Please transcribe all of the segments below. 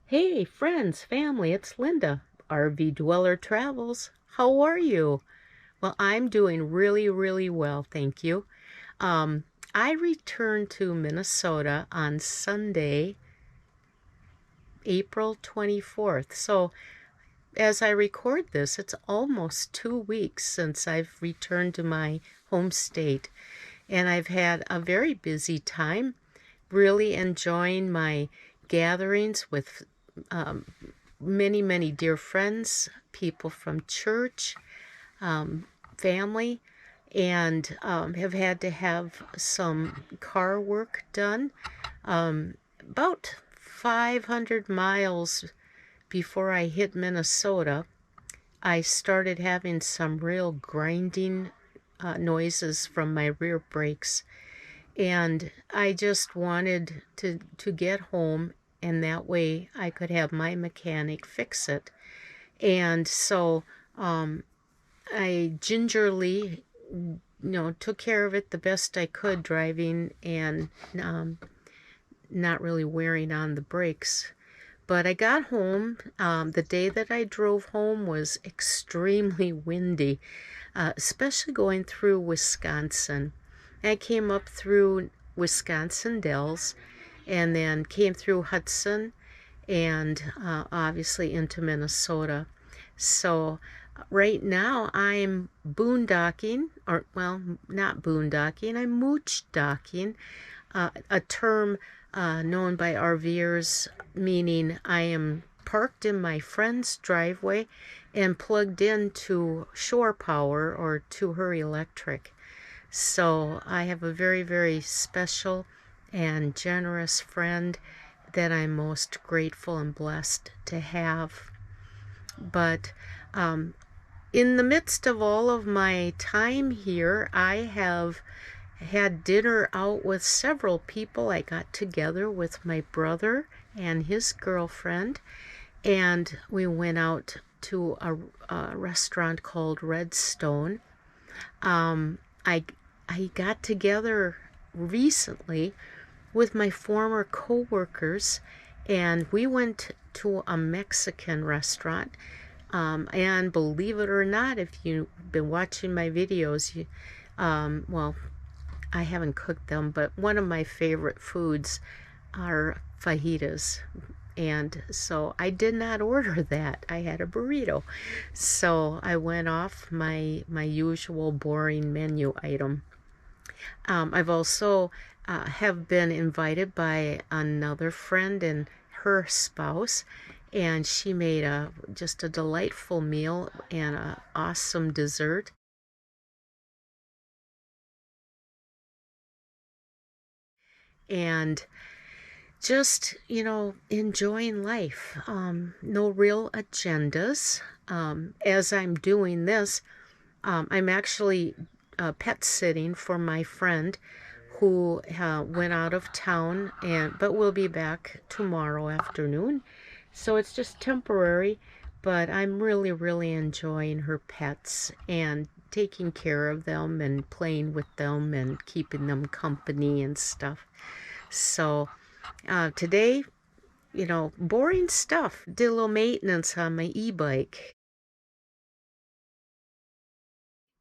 Hey, friends, family, it's Linda, RV Dweller Travels. How are you? Well, I'm doing really, really well, thank you. Um, I returned to Minnesota on Sunday, April 24th. So, as I record this, it's almost 2 weeks since I've returned to my home state. And I've had a very busy time, really enjoying my gatherings with um, many, many dear friends, people from church, family, and have had to have some car work done. About 500 miles before I hit Minnesota, I started having some real grinding noises from my rear brakes. And I just wanted to get home, and that way I could have my mechanic fix it. And so I gingerly, took care of it the best I could, driving and not really wearing on the brakes. But I got home. The day that I drove home was extremely windy, especially going through Wisconsin. I came up through Wisconsin Dells and then came through Hudson and obviously into Minnesota. So right now I'm boondocking, or well, not boondocking, I'm mooch docking, a term known by RVers, meaning I am parked in my friend's driveway and plugged into shore power or to her electric. So I have a very, very special and generous friend that I'm most grateful and blessed to have. But in the midst of all of my time here, I have had dinner out with several people. I got together with my brother and his girlfriend, and we went out to a restaurant called Redstone. I got together recently with my former co-workers, and we went to a Mexican restaurant. And believe it or not, if you've been watching my videos, well, I haven't cooked them, but one of my favorite foods are fajitas. And so I did not order that. I had a burrito. So I went off my usual boring menu item. I've also have been invited by another friend and her spouse, and she made just a delightful meal and an awesome dessert. And just, enjoying life. No real agendas. As I'm doing this, I'm actually pet sitting for my friend who went out of town, but will be back tomorrow afternoon. So it's just temporary, but I'm really, really enjoying her pets and taking care of them and playing with them and keeping them company and stuff. So today, boring stuff. Did a little maintenance on my e-bike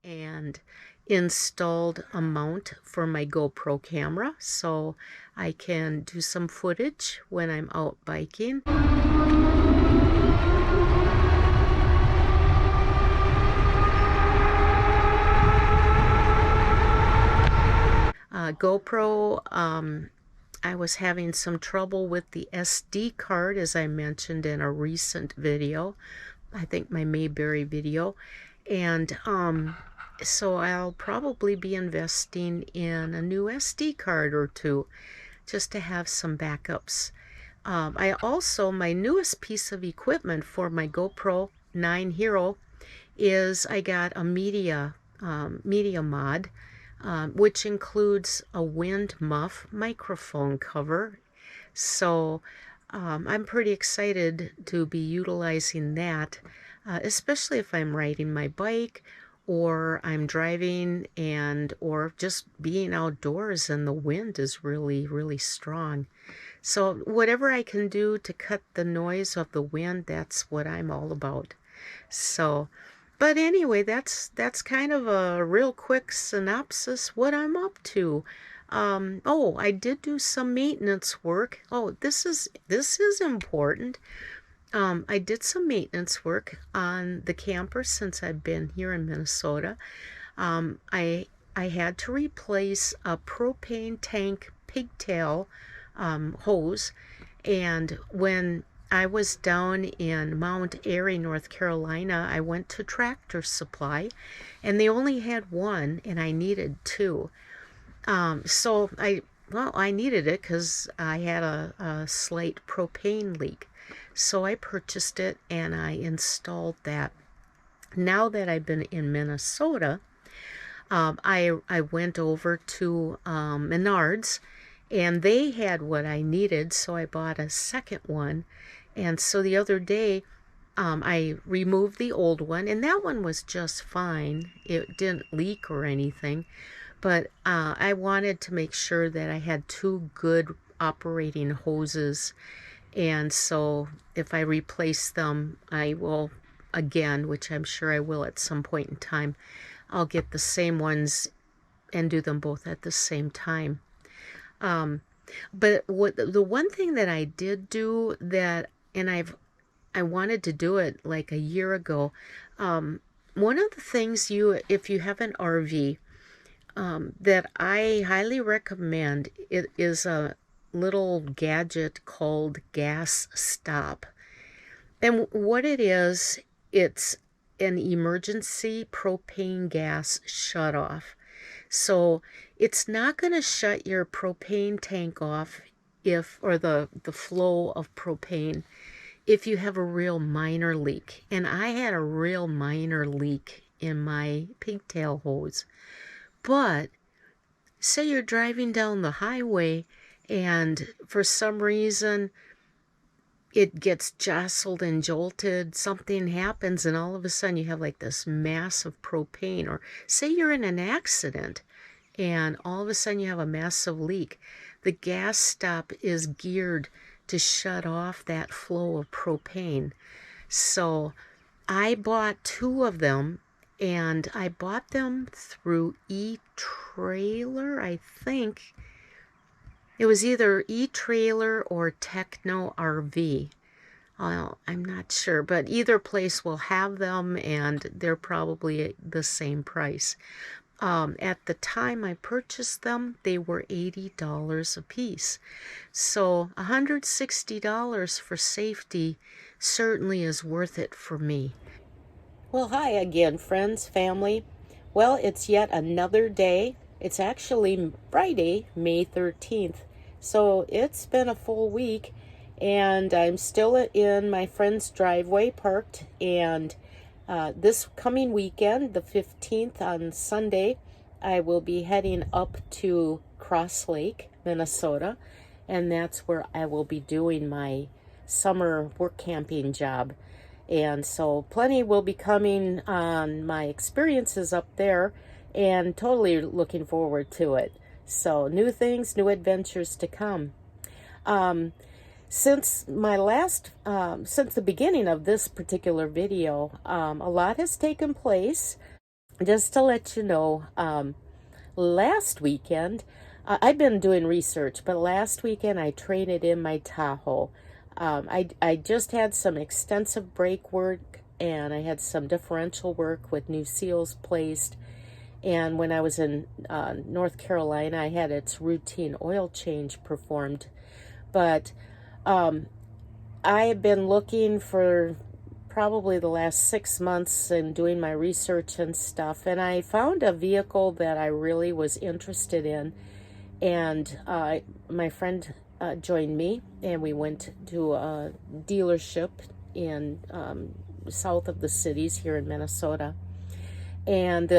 and installed a mount for my GoPro camera so I can do some footage when I'm out biking. GoPro, I was having some trouble with the SD card, as I mentioned in a recent video, I think my Mayberry video, and so I'll probably be investing in a new SD card or two just to have some backups. I also, my newest piece of equipment for my GoPro 9 Hero is I got a media mod, which includes a wind muff microphone cover. So I'm pretty excited to be utilizing that, especially if I'm riding my bike or I'm driving and or just being outdoors and the wind is really, really strong. So whatever I can do to cut the noise of the wind, that's what I'm all about. So, but anyway, that's kind of a real quick synopsis what I'm up to. Oh, I did do some maintenance work. Oh, this is important. I did some maintenance work on the camper since I've been here in Minnesota. I had to replace a propane tank pigtail hose, and when I was down in Mount Airy, North Carolina, I went to Tractor Supply, and they only had one, and I needed two. I needed it because I had a slight propane leak. So I purchased it and I installed that. Now that I've been in Minnesota, I went over to Menards and they had what I needed, so I bought a second one. And so the other day, I removed the old one, and that one was just fine. It didn't leak or anything, but I wanted to make sure that I had two good operating hoses. And so if I replace them, I will again, which I'm sure I will at some point in time, I'll get the same ones and do them both at the same time. Um, but what the one thing that I did do that, and I wanted to do it like a year ago. One of the things if you have an RV, that I highly recommend, it is a little gadget called Gas Stop. And what it is, it's an emergency propane gas shutoff. So it's not going to shut your propane tank off or the flow of propane if you have a real minor leak. And I had a real minor leak in my pigtail hose. But say you're driving down the highway and for some reason it gets jostled and jolted, something happens, and all of a sudden you have like this massive propane. Or say you're in an accident and all of a sudden you have a massive leak. The gas stop is geared to shut off that flow of propane. So I bought two of them, and I bought them through e-trailer, I think. It was either e-trailer or Techno RV. I'm not sure, but either place will have them, and they're probably the same price. At the time I purchased them, they were $80 a piece. So $160 for safety certainly is worth it for me. Well, hi again, friends, family. Well, it's yet another day. It's actually Friday, May 13th. So it's been a full week, and I'm still in my friend's driveway parked. And this coming weekend, the 15th on Sunday, I will be heading up to Cross Lake, Minnesota, and that's where I will be doing my summer work camping job. And so plenty will be coming on my experiences up there, and totally looking forward to it. So new things, new adventures to come. Since the beginning of this particular video, a lot has taken place. Just to let you know, last weekend, I've been doing research, but last weekend I traded in my Tahoe. I just had some extensive brake work, and I had some differential work with new seals placed. And when I was in North Carolina, I had its routine oil change performed. But I have been looking for probably the last 6 months and doing my research and stuff, and I found a vehicle that I really was interested in. And my friend joined me, and we went to a dealership in south of the cities here in Minnesota. And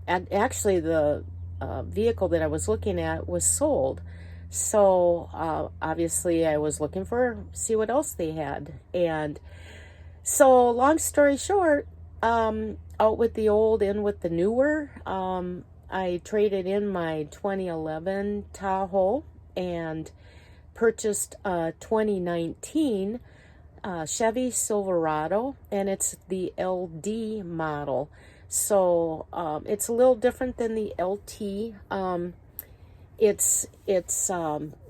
actually the vehicle that I was looking at was sold. So obviously I was looking see what else they had. And so long story short, out with the old, in with the newer. I traded in my 2011 Tahoe and purchased a 2019 Chevy Silverado, and it's the LD model. So it's a little different than the LT. It's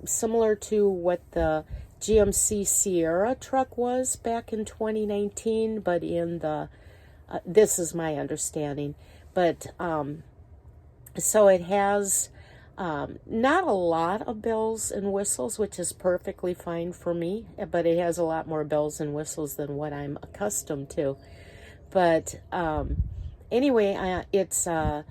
similar to what the GMC Sierra truck was back in 2019, but in the this is my understanding. But so it has not a lot of bells and whistles, which is perfectly fine for me, but it has a lot more bells and whistles than what I'm accustomed to. But anyway, it's a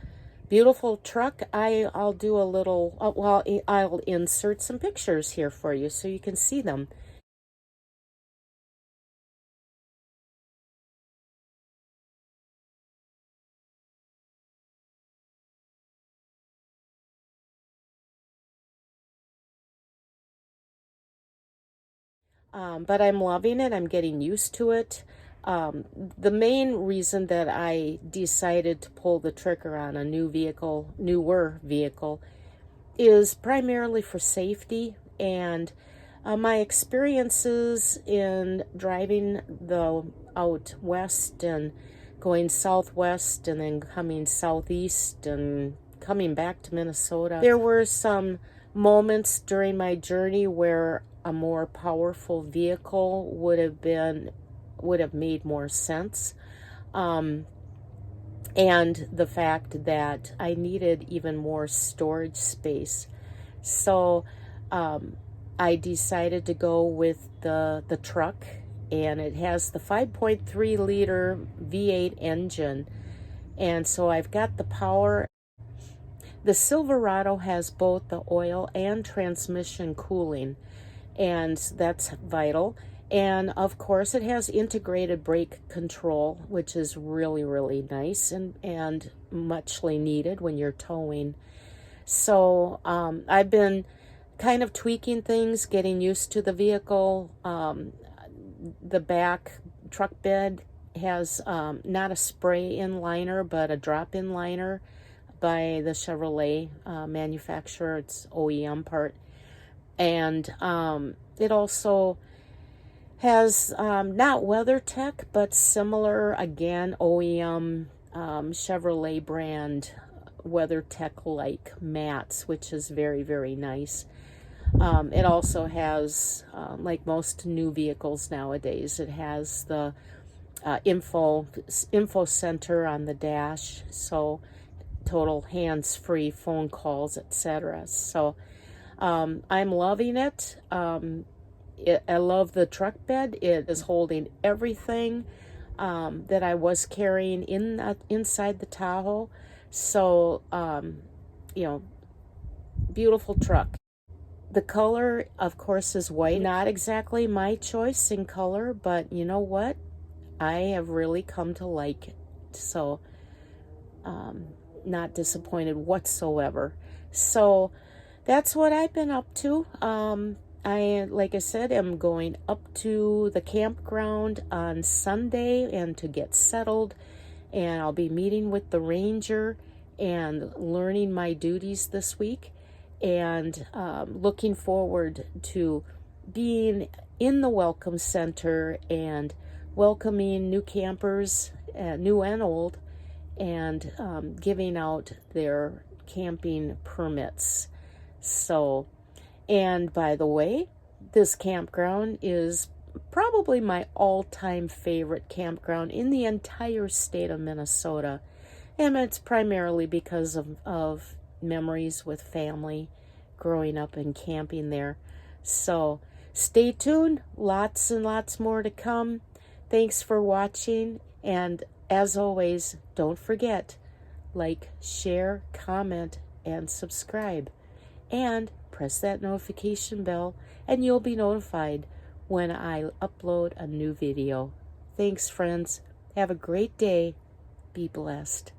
beautiful truck. I'll do a little, well, I'll insert some pictures here for you so you can see them. But I'm loving it. I'm getting used to it. The main reason that I decided to pull the trigger on a newer vehicle, is primarily for safety, and my experiences in driving out west and going southwest and then coming southeast and coming back to Minnesota. There were some moments during my journey where a more powerful vehicle would have made more sense. And the fact that I needed even more storage space. So I decided to go with the truck, and it has the 5.3 liter V8 engine. And so I've got the power. The Silverado has both the oil and transmission cooling, and that's vital. And of course, it has integrated brake control, which is really, really nice and muchly needed when you're towing. So I've been kind of tweaking things, getting used to the vehicle. The back truck bed has not a spray-in liner, but a drop-in liner by the Chevrolet manufacturer. It's OEM part. And it also has not WeatherTech, but similar, again, OEM Chevrolet brand WeatherTech-like mats, which is very, very nice. It also has, like most new vehicles nowadays, it has the info center on the dash, so total hands-free phone calls, etc. So I'm loving it. I love the truck bed. It is holding everything that I was carrying inside the Tahoe. So, beautiful truck. The color, of course, is white. Not exactly my choice in color, but you know what? I have really come to like it. So, not disappointed whatsoever. So, that's what I've been up to. Like I said, am going up to the campground on Sunday and to get settled, and I'll be meeting with the ranger and learning my duties this week, and looking forward to being in the welcome center and welcoming new campers, new and old, and giving out their camping permits. So, and by the way, this campground is probably my all-time favorite campground in the entire state of Minnesota. And it's primarily because of memories with family growing up and camping there. So stay tuned. Lots and lots more to come. Thanks for watching. And as always, don't forget, like, share, comment, and subscribe. And press that notification bell, and you'll be notified when I upload a new video. Thanks, friends. Have a great day. Be blessed.